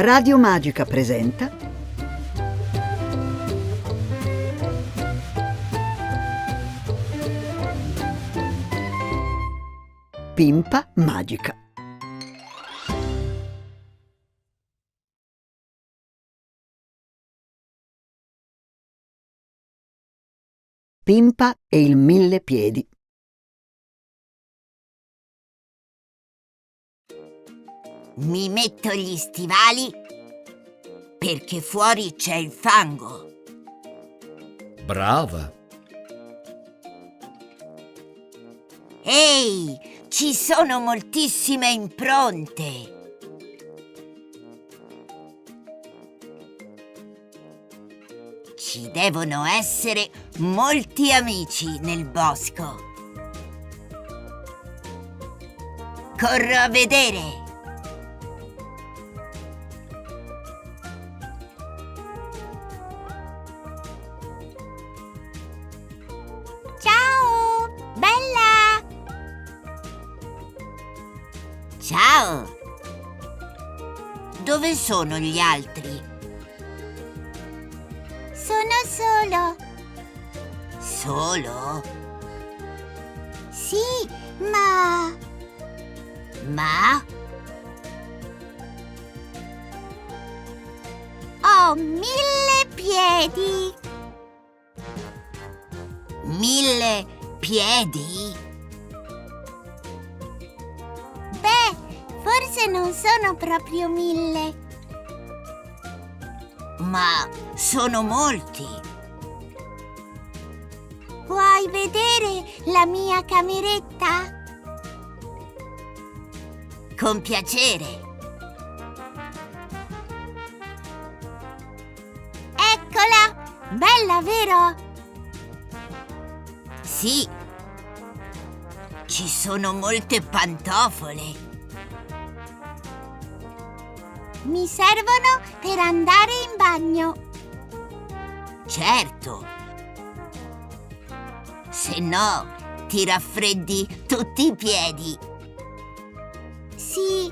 Radio Magica presenta Pimpa Magica. Pimpa e il mille piedi. Mi metto gli stivali perché fuori c'è il fango. Brava! Ehi, ci sono moltissime impronte. Ci devono essere molti amici nel bosco. Corro a vedere. Ciao, bella! Ciao! Dove sono gli altri? Sono solo. Solo? Sì, ma... Ma? Ho 1000 piedi. 1000 piedi? Beh, forse non sono proprio 1000. Ma sono molti. Vuoi vedere la mia cameretta? Con piacere. Eccola! Bella, vero? Sì. Ci sono molte pantofole. Mi servono per andare in bagno. Certo. Se no, ti raffreddi tutti i piedi. Sì.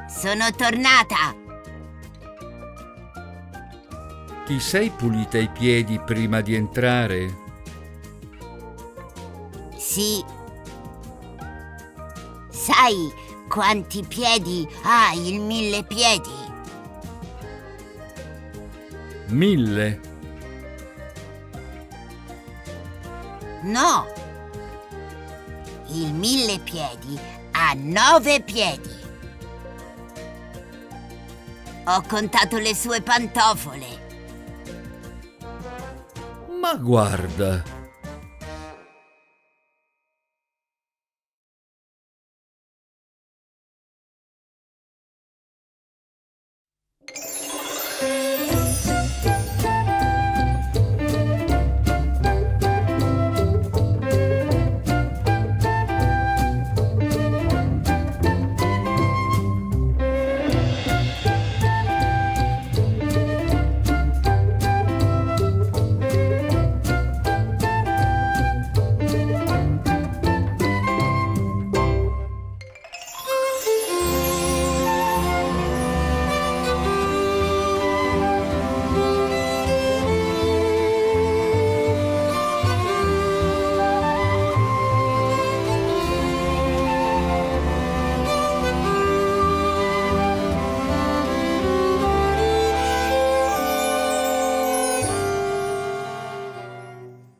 Sono tornata. Ti sei pulita i piedi prima di entrare? Sì. Sai quanti piedi ha il 1000 piedi? 1000? No. Il 1000 piedi ha 9 piedi. Ho contato le sue pantofole. Ma guarda!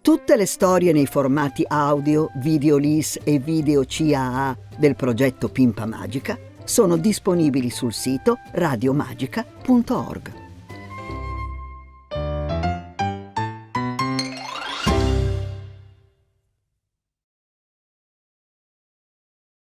Tutte le storie nei formati audio, video LIS e video CAA del progetto Pimpa Magica sono disponibili sul sito radiomagica.org.